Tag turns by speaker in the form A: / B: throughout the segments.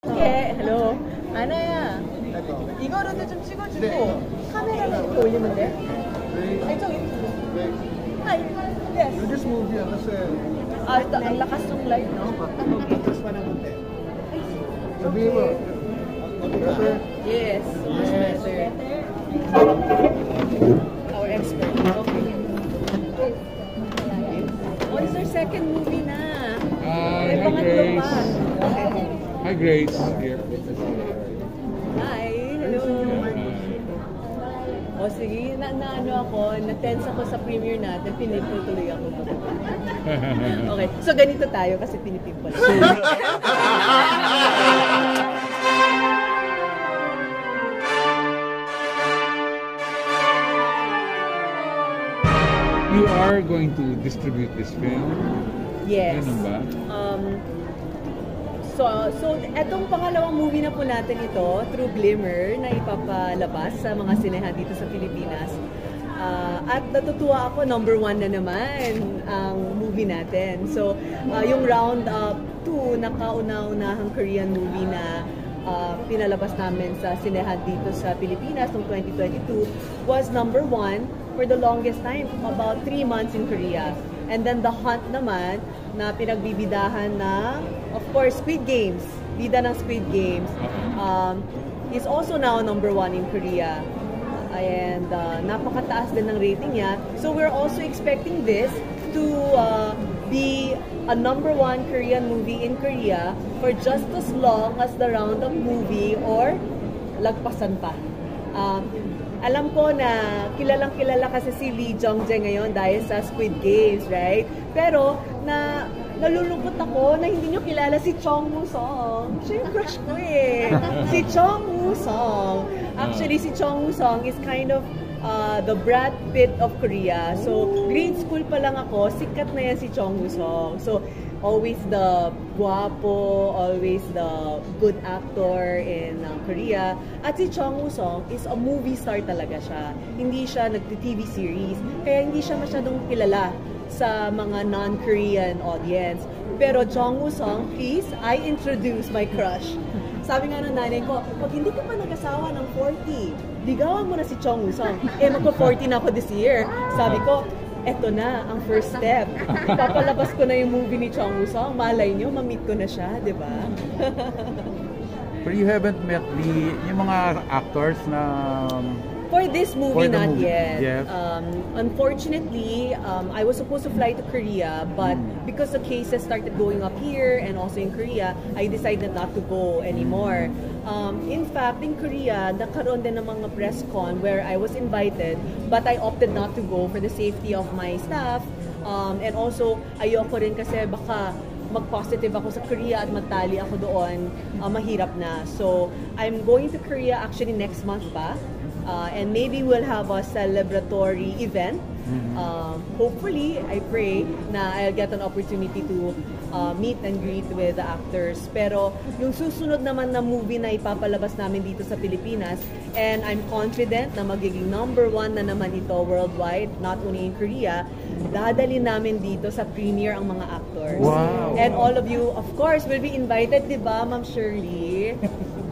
A: 헬로 아나야 이거로도 좀 찍어주고 카메라를 이렇게 올리면 돼? 아니 저기 yes.
B: You just move here. Let's
A: ito, ang lakas ng light, no?
B: okay. Just one and Sabi mo. Better?
A: Yes, much better. Our expert. Okay. Oh, it's our second movie na. May
C: Hi,
A: pangatlo pa.
C: Grace.
A: Okay.
C: Hi, Grace. Here.
A: Hi, hello. O sige, ano ako, na-tense ako sa premiere natin, pinipil tuloy ako. Okay, so ganito tayo kasi pinipimple.
C: You are going to distribute this film?
A: Yes.
C: Ganun ba?
A: So etong pangalawang movie na po natin ito, True Glimmer, na ipapalabas sa mga sinehan dito sa Pilipinas. At natutuwa ako, #1 na naman ang movie natin. So, yung round 2 na kauna-unahang Korean movie na pinalabas namin sa sinehan dito sa Pilipinas noong 2022 was #1 for the longest time, about 3 months in Korea. And then The Hunt naman, na pinagbibidahan ng, of course, Squid Games. Bida ng Squid Games. Is also now #1 in Korea. And napakataas din ng rating niya. So we're also expecting this to be a #1 Korean movie in Korea for just as long as the Roundup movie or lagpasan pa. Alam ko na kilalang-kilala kasi si Lee Jong-jae ngayon dahil sa Squid Games, right? Pero nalulungkot ako na hindi nyo kilala si Chong Woo-sung. Siya yung crush ko eh. Si Chong Woo-sung. Actually, si Chong Woo-sung is kind of the Brad Pitt of Korea. So, grade school pa lang ako, sikat na yan si Chong Woo-sung. So, always the guwapo, always the good actor in Korea. At si Chong Woo-sung is a movie star talaga siya. Hindi siya nag-TV series, kaya hindi siya masyadong kilala sa mga non-Korean audience. Pero Chong Woo-sung, please, I introduce my crush. Sabi nga ng nanay ko, pag hindi ka pa nag-asawa ng 40, ligawan mo na si Chong Woo-sung. Magpo-40 na ako this year. Sabi ko, eto na, ang first step. Papalabas ko na yung movie ni Chong Woo-sung. Malay nyo, ma-meet ko na siya, di ba?
C: But you haven't met yung mga actors na...
A: For this movie, not yet.
C: Yes.
A: Unfortunately, I was supposed to fly to Korea, but because the cases started going up here and also in Korea, I decided not to go anymore. In fact, in Korea, nakaroon din ng mga press con where I was invited, but I opted not to go for the safety of my staff. And also, ayoko rin kasi baka mag-positive ako sa Korea at matali ako doon, mahirap na. So, I'm going to Korea actually next month pa. And maybe we'll have a celebratory event. Hopefully, I pray na I'll get an opportunity to meet and greet with the actors. Pero yung susunod naman na movie na ipapalabas namin dito sa Pilipinas, and I'm confident na magiging #1 na naman ito worldwide, not only in Korea, dadali namin dito sa premiere ang mga actors.
C: Wow.
A: And all of you, of course, will be invited, di ba, Ma'am Shirley?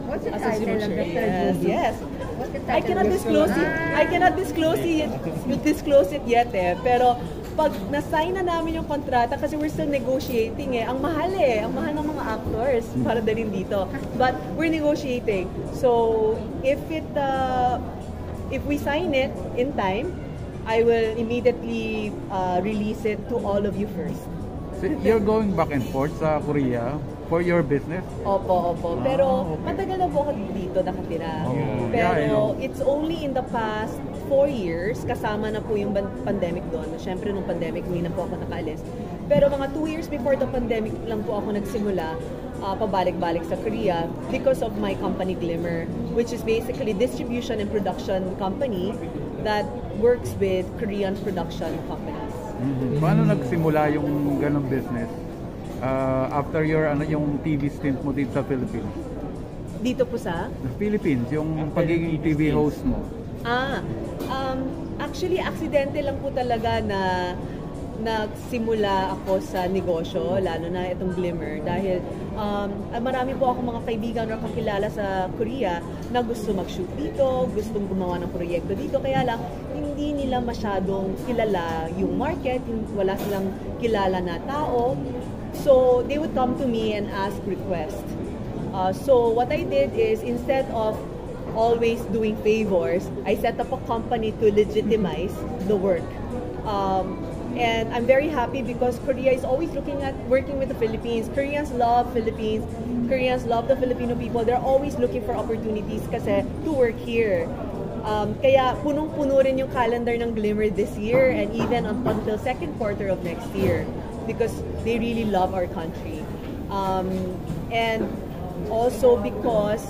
D: What's the title of the third movie?
A: Yes.
D: What's the
A: I
D: title?
A: cannot disclose it. I cannot disclose it yet eh. Pero pag na-sign na namin yung kontrata kasi we're still negotiating eh. Ang mahal ng mga actors para dalhin dito. But we're negotiating. So if we sign it in time, I will immediately release it to all of you first.
C: So you're going back and forth sa Korea for your business?
A: Opo. Pero
C: okay.
A: matagal na po ako dito nakatira.
C: Oh,
A: Pero it's only in the past 4 years, kasama na po yung pandemic doon. Siyempre nung pandemic, hindi na po ako nakaalis. Pero mga 2 years before the pandemic lang po ako nagsimula, pabalik-balik sa Korea because of my company Glimmer, which is basically distribution and production company that works with Korean production companies.
C: Paano nagsimula yung ganong business? After yung TV stint mo dito sa Philippines?
A: Dito po sa?
C: The Philippines, yung pagiging TV host mo.
A: Actually, aksidente lang po talaga na nagsimula ako sa negosyo, lalo na itong Glimmer, dahil marami po ako mga kaibigan na kakilala sa Korea na gusto mag-shoot dito, gustong gumawa ng proyekto dito, kaya lang hindi nila masyadong kilala yung market, wala silang kilala na tao. So they would come to me and ask requests. So what I did is, instead of always doing favors, I set up a company to legitimize the work. And I'm very happy because Korea is always looking at working with the Philippines. Koreans love Philippines. Koreans love the Filipino people. They're always looking for opportunities kasi to work here. Kaya punong-puno rin yung calendar ng Glimmer this year and even until second quarter of next year because they really love our country. And also because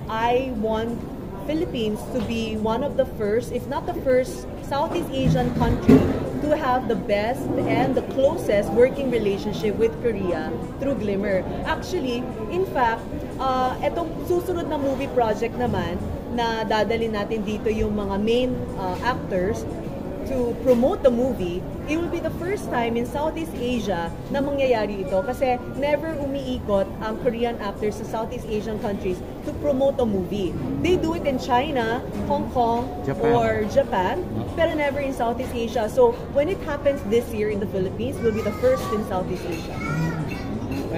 A: I want Philippines to be one of the first, if not the first, Southeast Asian country to have the best and the closest working relationship with Korea through Glimmer. Actually, in fact, etong susunod na movie project naman na dadalhin natin dito yung mga main actors to promote the movie, it will be the first time in Southeast Asia na mangyayari ito kasi never umiikot ang Korean actors sa Southeast Asian countries to promote a movie. They do it in China, Hong Kong, or Japan, pero never in Southeast Asia. So when it happens this year in the Philippines, we'll be the first in Southeast Asia.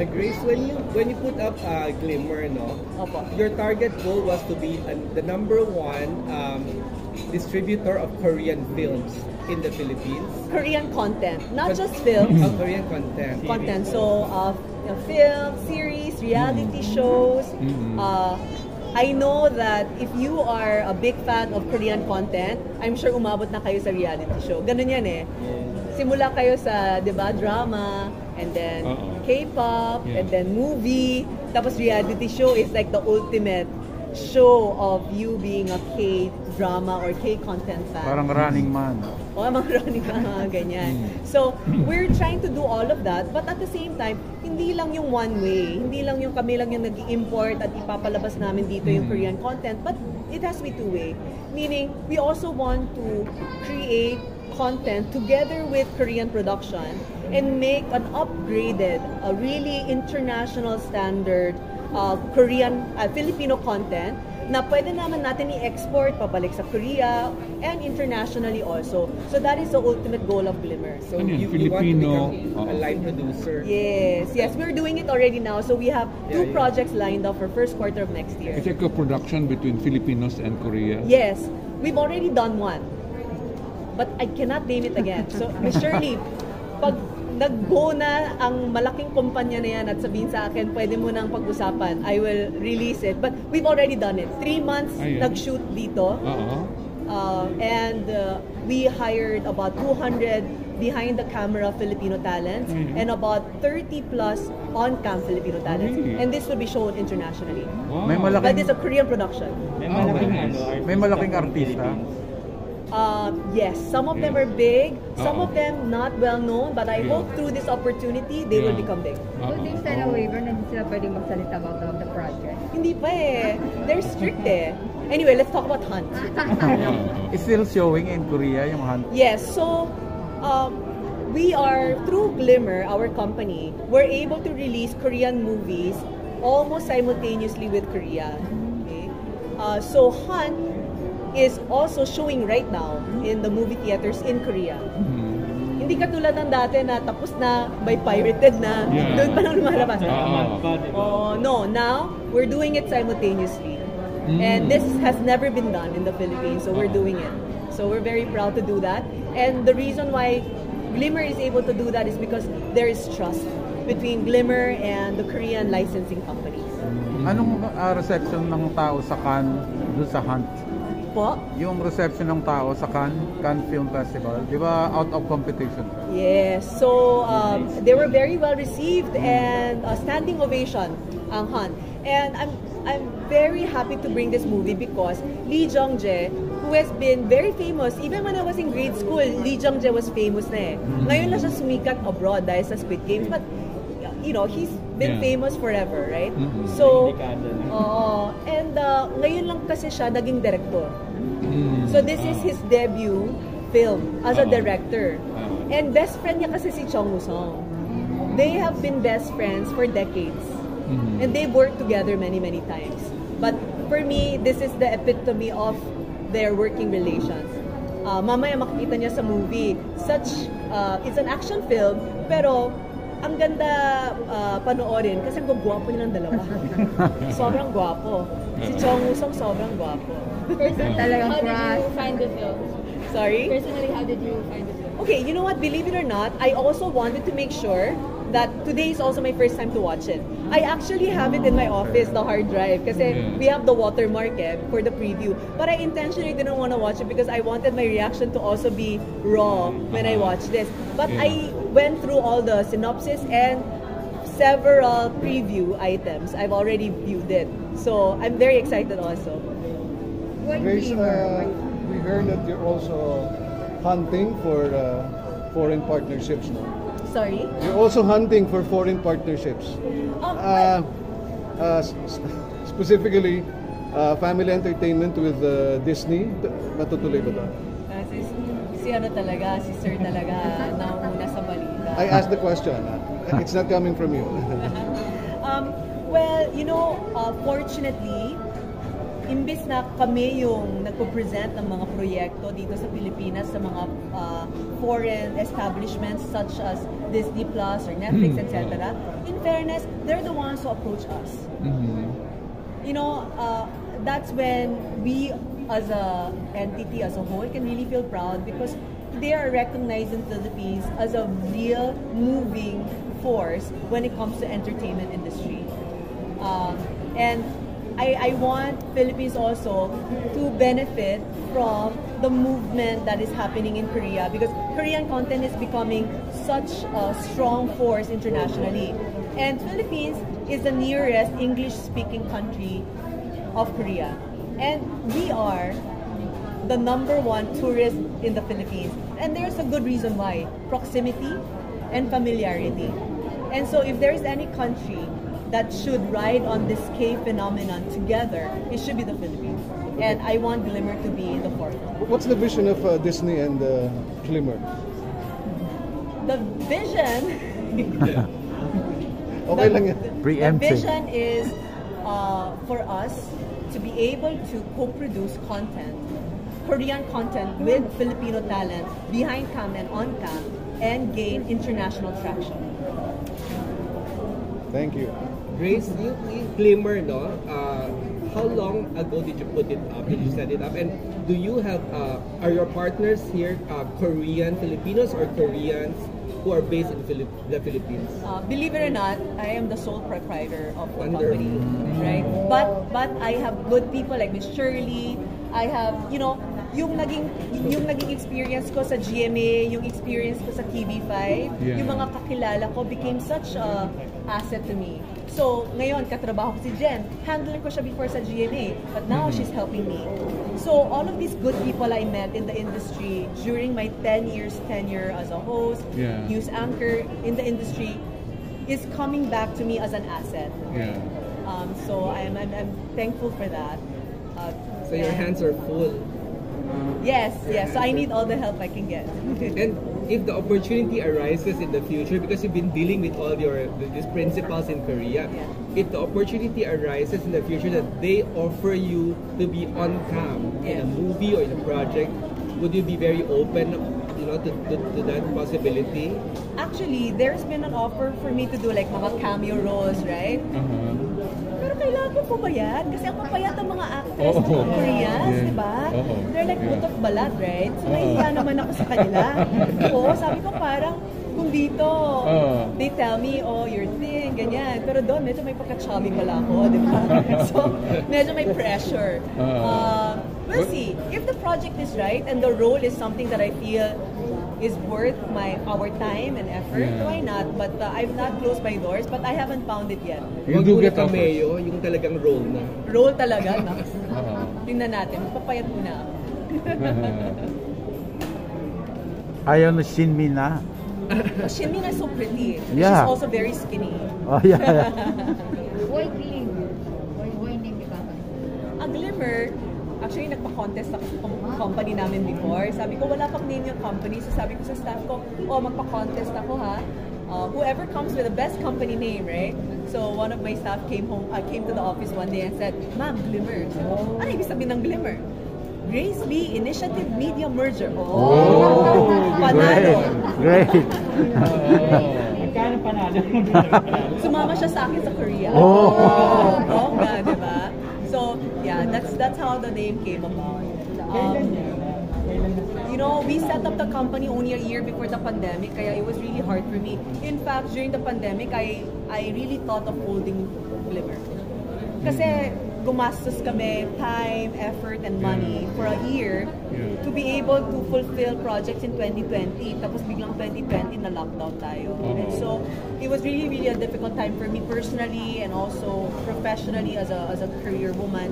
E: Grace, when you put up Glimmer, no,
A: Opo.
E: your target goal was to be the number one distributor of Korean films in the Philippines.
A: Korean content, not just films.
E: Korean content.
A: Content. So, film, series, reality shows. I know that if you are a big fan of Korean content, I'm sure umabot na kayo sa reality show. Ganun yan eh. Simula kayo sa, di ba, drama, and then K-pop, and then movie, tapos reality show is like the ultimate show of you being a K-drama or K-content fan.
C: Parang Running Man.
A: Mga running mga ganyan. So, we're trying to do all of that, but at the same time, hindi lang yung one way, hindi lang yung kami lang yung nag-import at ipapalabas namin dito yung Korean content, but it has to be two-way. Meaning, we also want to create content together with Korean production and make an upgraded, a really international standard Korean, Filipino content na pwede naman natin i-export pabalik sa Korea and internationally also. So that is the ultimate goal of Glimmer.
E: So you want to become a live producer?
A: Yes, we're doing it already now. So we have two projects lined up for first quarter of next year.
F: Is it a production between Filipinos and Korea?
A: Yes, we've already done one. But I cannot name it again. So, Ms. Shirley, pag nag-go na ang malaking kumpanya na yan at sabihin sa akin, pwede mo nang pag-usapan, I will release it. But we've already done it. 3 months nag-shoot dito. And we hired about 200 behind-the-camera Filipino talents and about 30 plus on-cam Filipino talents. And this will be shown internationally.
C: May malaking,
A: But it's a Korean production.
C: may malaking artista.
A: Yes, some of them are big, some of them not well known, but I hope through this opportunity, they will become big.
D: Would they sign a waiver na hindi sila pwedeng magsalita about the project?
A: Hindi pa eh. They're strict eh. Anyway, let's talk about Hunt.
C: It's still showing in Korea yung Hunt.
A: Yes, so we are, through Glimmer, our company, we're able to release Korean movies almost simultaneously with Korea. Okay? So Hunt is also showing right now in the movie theaters in Korea. Hindi katulad ng dati na tapos na by pirated na, doon pa lang lumalabas. No, now we're doing it simultaneously. And this has never been done in the Philippines, so we're doing it. So we're very proud to do that. And the reason why Glimmer is able to do that is because there is trust between Glimmer and the Korean licensing companies.
C: Anong reception ng tao sa Cannes doon sa Hunt?
A: Po?
C: Yung reception ng tao sa Cannes Film Festival, di ba out of competition?
A: Yes, so they were very well received and standing ovation ang Hunt. And I'm very happy to bring this movie because Lee Jung-jae, who has been very famous, even when I was in grade school, Lee Jung-jae was famous na eh. Ngayon na siya sumikat abroad dahil sa Squid Games, but you know, he's been famous forever, right? So, and ngayon lang kasi siya naging director. So this is his debut film as a director. And best friend niya kasi si Chong Woo-sung. They have been best friends for decades. And they've worked together many, many times. But for me, this is the epitome of their working relations. Mamaya makikita niya sa movie. It's an action film, pero ang ganda panoorin kasi ang gwapo nilang dalawa. Sobrang gwapo. Si Chong Woo-sung sobrang gwapo.
D: Talagang
G: How did
D: crush.
G: you find the film?
A: Sorry?
G: Personally, how did you find the film?
A: Okay, you know what? Believe it or not, I also wanted to make sure that today is also my first time to watch it. I actually have it in my office, the hard drive, kasi we have the watermark for the preview. But I intentionally didn't want to watch it because I wanted my reaction to also be raw when I watched this. But I went through all the synopsis and several preview items. I've already viewed it. So I'm very excited also.
D: What
B: Grace,
D: glimmer?
B: we heard that you're also hunting for foreign partnerships, no?
A: Sorry?
B: You're also hunting for foreign partnerships. Specifically, family entertainment with Disney. Matutuloy ba ito?
A: Si ano talaga, si Sir talaga, nauna sa balita.
B: I asked the question. It's not coming from you.
A: Well, you know, fortunately, imbis na kami yung nagpo-present ng mga proyekto dito sa Pilipinas sa mga foreign establishments such as Disney Plus or Netflix, etc. In fairness, they're the ones who approach us. You know, that's when we as a entity, as a whole, can really feel proud because they are recognized in the Philippines as a real moving force when it comes to entertainment industry. And I want Philippines also to benefit from the movement that is happening in Korea because Korean content is becoming such a strong force internationally. And Philippines is the nearest English-speaking country of Korea. And we are the #1 tourist in the Philippines. And there's a good reason why. Proximity and familiarity. And so if there is any country that should ride on this K phenomenon together, it should be the Philippines. And I want Glimmer to be in the forefront.
B: What's the vision of Disney and Glimmer?
A: The vision,
B: Okay lang yan.
A: the vision is for us to be able to co-produce content, Korean content with Filipino talent behind cam and on cam and gain international traction.
B: Thank you.
E: Grace, you Glimmer, no? How long ago did you put it up? Did you set it up? And do you have, are your partners here Korean Filipinos or Koreans who are based in the Philippines?
A: Believe it or not, I am the sole proprietor of the company, right? But I have good people like Miss Shirley. I have, you know, yung naging experience ko sa GMA, yung experience ko sa TV5, yung mga kakilala ko became such a asset to me. So, ngayon, katrabaho ko si Jen. Handling ko siya before sa GMA, but now she's helping me. So, all of these good people I met in the industry during my 10 years tenure as a host, news anchor in the industry, is coming back to me as an asset. So, I'm thankful for that.
E: So your hands are full.
A: Yes. So I need all the help I can get.
E: And if the opportunity arises in the future, because you've been dealing with all these principals in Korea, if the opportunity arises in the future that they offer you to be on cam in a movie or in a project, would you be very open, you know, to that possibility?
A: Actually, there's been an offer for me to do like mga cameo roles, right? Pero kailangan ko pumayat kasi ang papayat ng mga actors ng mga Koreans, di ba? They're like butot balat, right? So nahihiya naman ako sa kanila. Oo, sabi ko parang kung dito, they tell me, oh, you're thin, ganyan. Pero doon, medyo may pagka-chubby pala ako, di ba? So, medyo may pressure. We'll see. If the project is right and the role is something that I feel is worth our time and effort, why not? But I've not closed my doors, but I haven't found it yet.
F: You do get offers.
E: Cameo, yung talagang role na.
A: Role talaga, no? Tingnan natin, papayat muna ako.
C: Ayaw na Shinmi na.
A: Shinmin is so pretty.
C: Yeah.
A: She's also very skinny.
C: Oh, yeah.
D: Why Glimmer? Why name Glimmer?
A: A Glimmer, Actually, nagpa-contest ako sa company namin before. Sabi ko, wala pang name yung company. So sabi ko sa staff ko, magpa-contest ako ha. Whoever comes with the best company name, right? So one of my staff came to the office one day and said, "Ma'am, Glimmer." Ano ibig sabihin ng Glimmer? Grace Lee Initiative Media Merger. Panalo.
C: Great.
H: Magkano panalo?
A: Sumama siya sa akin sa Korea. Bongga, di ba? So, yeah, that's how the name came about. You know, we set up the company only a year before the pandemic, kaya it was really hard for me. In fact, during the pandemic, I really thought of holding Glimmer. Kasi gumastos kami time, effort, and money for a year to be able to fulfill projects in 2020. Tapos biglang 2020 na lockdown tayo. And so it was really, really a difficult time for me personally and also professionally as a career woman,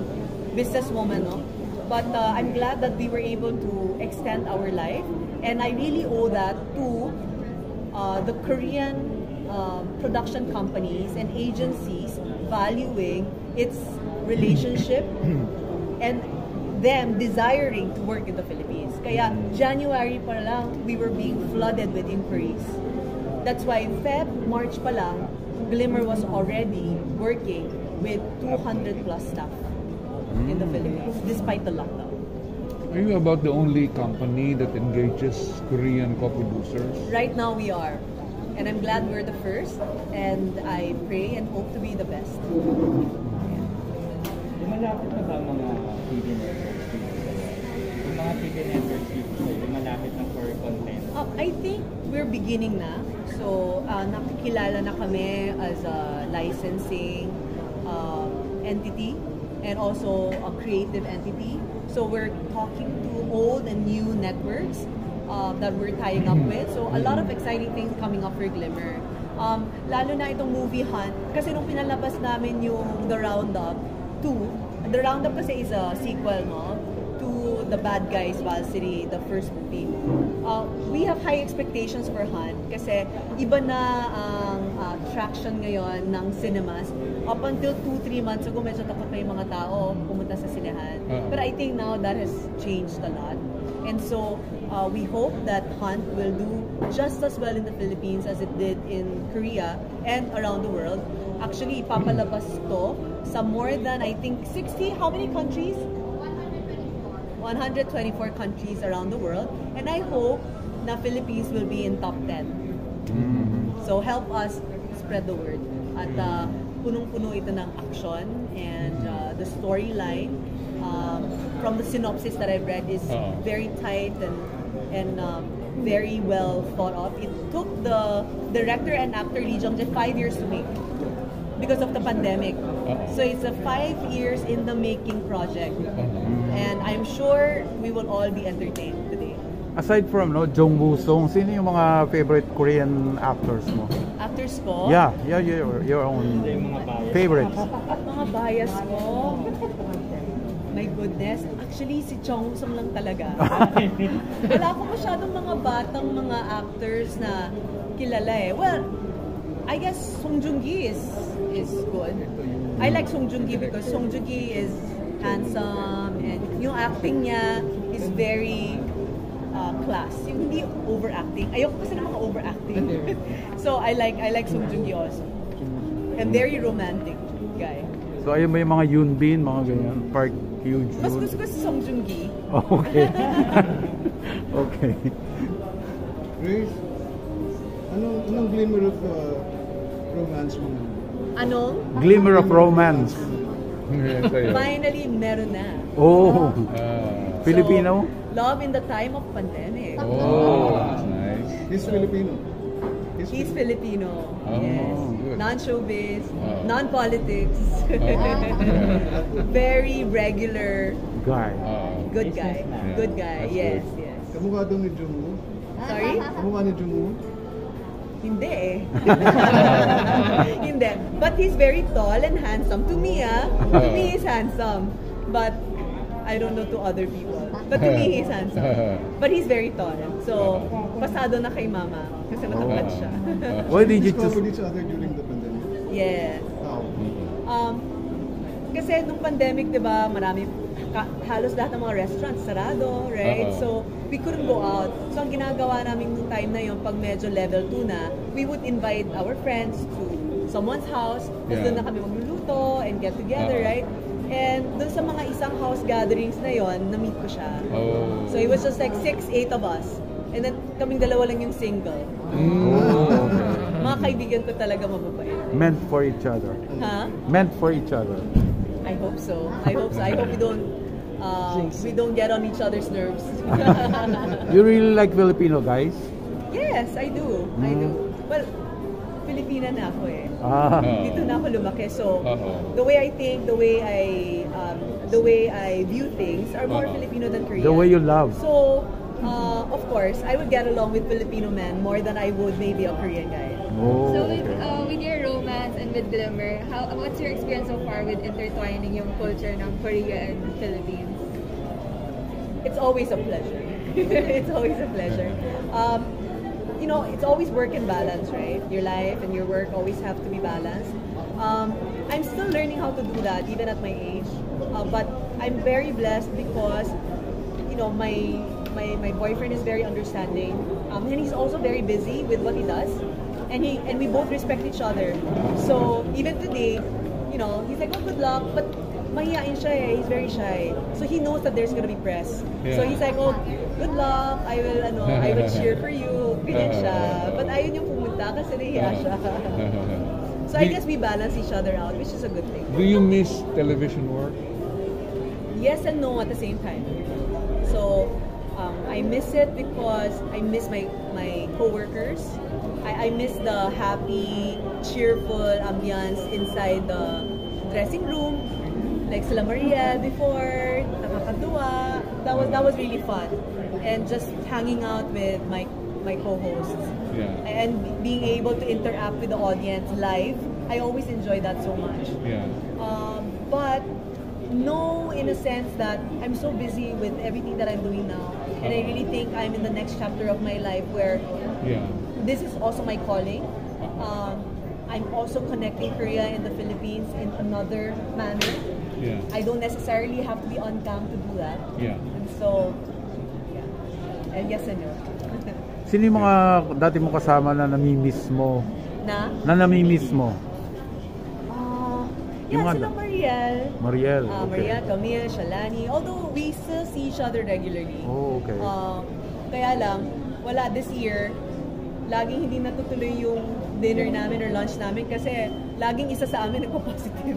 A: businesswoman, no? But I'm glad that we were able to extend our life, and I really owe that to the Korean production companies and agencies valuing its relationship and them desiring to work in the Philippines. Kaya January pa lang, we were being flooded with inquiries. That's why March pa lang, Glimmer was already working with 200 plus staff in the Philippines, despite the lockdown.
F: Are you about the only company that engages Korean co-producers?
A: Right now we are. And I'm glad we're the first, and I pray and hope to be the best.
H: Lumalapit na ba mga TV networks dito? Yung mga TV networks dito sa'yo, lumalapit na for content?
A: I think we're beginning na. So, nakikilala na kami as a licensing entity and also a creative entity. So, we're talking to old and new networks that we're tying up with. So, a lot of exciting things coming up for Glimmer. Lalo na itong movie Hunt. Kasi nung pinalabas namin yung The Roundup 2, The Roundup kasi is a sequel, no? To The Bad Guys, Val City, the first movie. We have high expectations for Hunt kasi iba na ang traction ngayon ng cinemas. Up until 2-3 months ago, medyo takot pa yung mga tao pumunta sa sinehan. But I think now that has changed a lot. And so, we hope that Hunt will do just as well in the Philippines as it did in Korea and around the world. Actually, ipapalabas to sa more than, I think, 60, how many countries? 124 countries around the world. And I hope na Philippines will be in top 10. So help us spread the word. At punong-puno ito ng action and the storyline from the synopsis that I've read is very tight and very well thought of. It took the director and actor Lee Jung-jae 5 years to make because of the pandemic. So it's a 5 years in the making project. And I'm sure we will all be entertained today.
C: Aside from Jung Woo-sung, sino yung mga favorite Korean actors mo?
A: Actors ko?
C: Yeah, your own favorites.
A: Mga bias ko? My goodness. Actually, si Chung Woo-sung lang talaga. Wala akong masyadong mga batang mga actors na kilala eh. Well, I guess Song Joong-gi is good. I like Song Joong-gi because Song Joong-gi is handsome and yung acting niya is very class. Yung hindi overacting. Ayoko kasi ng mga overacting. So I like Song Joong-gi also. And very romantic guy.
C: So ayun ba yung mga Yoon Bin, mga ganyan? Park Hyo-jun?
A: Mas gusto ko si Song Joong-gi.
C: Okay. Okay.
B: Grace, anong glimmer of romance mo?
A: Anong?
C: Glimmer of romance.
A: Finally, meron na.
C: Oh. Filipino?
A: Love in the time of pandemic.
F: Oh, that's nice.
B: He's Filipino.
A: He's Filipino. Yes.
F: good.
A: Non-showbiz, non-politics. Very regular.
C: Guy.
A: Good guy. Good guy. Yes, yes.
B: Kamukha daw ni Jungwoo.
A: Sorry?
B: Kamukha ni Jungwoo.
A: Hindi eh. Hindi. But he's very tall and handsome. To me, to me he's handsome. But I don't know to other people. But to me, he's handsome. But he's very tall. So, pasado na kay mama. Kasi matangkad siya.
C: Why did you
B: Discovered
C: choose?
B: each other during the pandemic.
A: Yes.
B: How?
A: Kasi nung pandemic, di ba, marami halos lahat ng mga restaurants sarado, right? So, we couldn't go out. So, ang ginagawa namin nung time na yun, pag medyo level 2 na, we would invite our friends to someone's house. Tapos doon na kami magluluto and get together, right? And doon sa mga isang house gatherings na yon, na-meet ko siya. So it was just like 6-8 of us. And then kaming dalawa lang yung single. Mga kaibigan ko talaga mababait.
C: Meant for each other.
A: Ha?
C: Meant for each other.
A: I hope so. I hope we don't get on each other's nerves.
C: You really like Filipino guys?
A: Yes, I do. I do. Well, Filipina na ako eh. Dito na ako lumaki. So, the way I think, the way I view things are more Filipino than Korean.
C: The way you love.
A: So, of course, I would get along with Filipino men more than I would maybe a Korean guy.
G: So with your romance and with Glimmer, what's your experience so far with intertwining yung culture ng Korea and Philippines?
A: It's always a pleasure. It's always a pleasure. You know, it's always work and balance, right? Your life and your work always have to be balanced. I'm still learning how to do that, even at my age. But I'm very blessed because, you know, my boyfriend is very understanding, and he's also very busy with what he does, and we both respect each other. So even today, you know, he's like, "Oh, good luck," but mahihain siya eh. He's very shy. So he knows that there's gonna be press. So he's like, "Oh, good luck. I will cheer for you." Ganyan siya. But ayun yung pumunta kasi nahiya siya. So I guess we balance each other out, which is a good thing.
F: Do you miss television work?
A: Yes and no at the same time. So I miss it because I miss my coworkers. I miss the happy, cheerful ambiance inside the dressing room. Like sila Mariel before, nakakatuwa. That was really fun. And just hanging out with my co-hosts. And being able to interact with the audience live, I always enjoy that so much. But no, in a sense that I'm so busy with everything that I'm doing now. And I really think I'm in the next chapter of my life where this is also my calling. I'm also connecting Korea and the Philippines in another manner. I don't necessarily have to be on cam to do that. And so, and yes and no.
C: Sino yung mga dati mo kasama na namimiss mo?
A: Na?
C: Na namimiss mo?
A: Sila Mariel.
C: Mariel, okay.
A: Mariel, Camille, Shalani. Although we still see each other regularly.
C: Okay.
A: Kaya lang, wala this year. Laging hindi natutuloy yung dinner namin or lunch namin kasi laging isa sa amin nagpo-positive.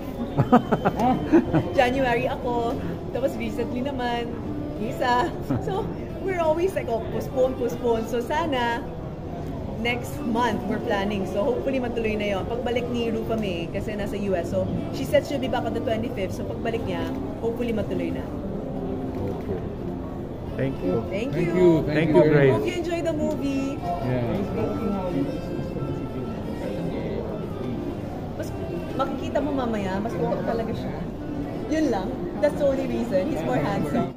A: January ako, tapos recently naman, isa. So, we're always like, postpone. So, sana, next month, we're planning. So, hopefully matuloy na yun. Pagbalik ni Rupa May, kasi nasa US, so, she said she'll be back on the 25th. So, pagbalik niya, hopefully matuloy na.
C: Thank you.
A: Thank you.
C: Thank you, Grace.
A: Hope you enjoy the movie. Mas makikita mo mamaya, mas guwapo talaga siya. Yun lang. That's the only reason. He's more handsome.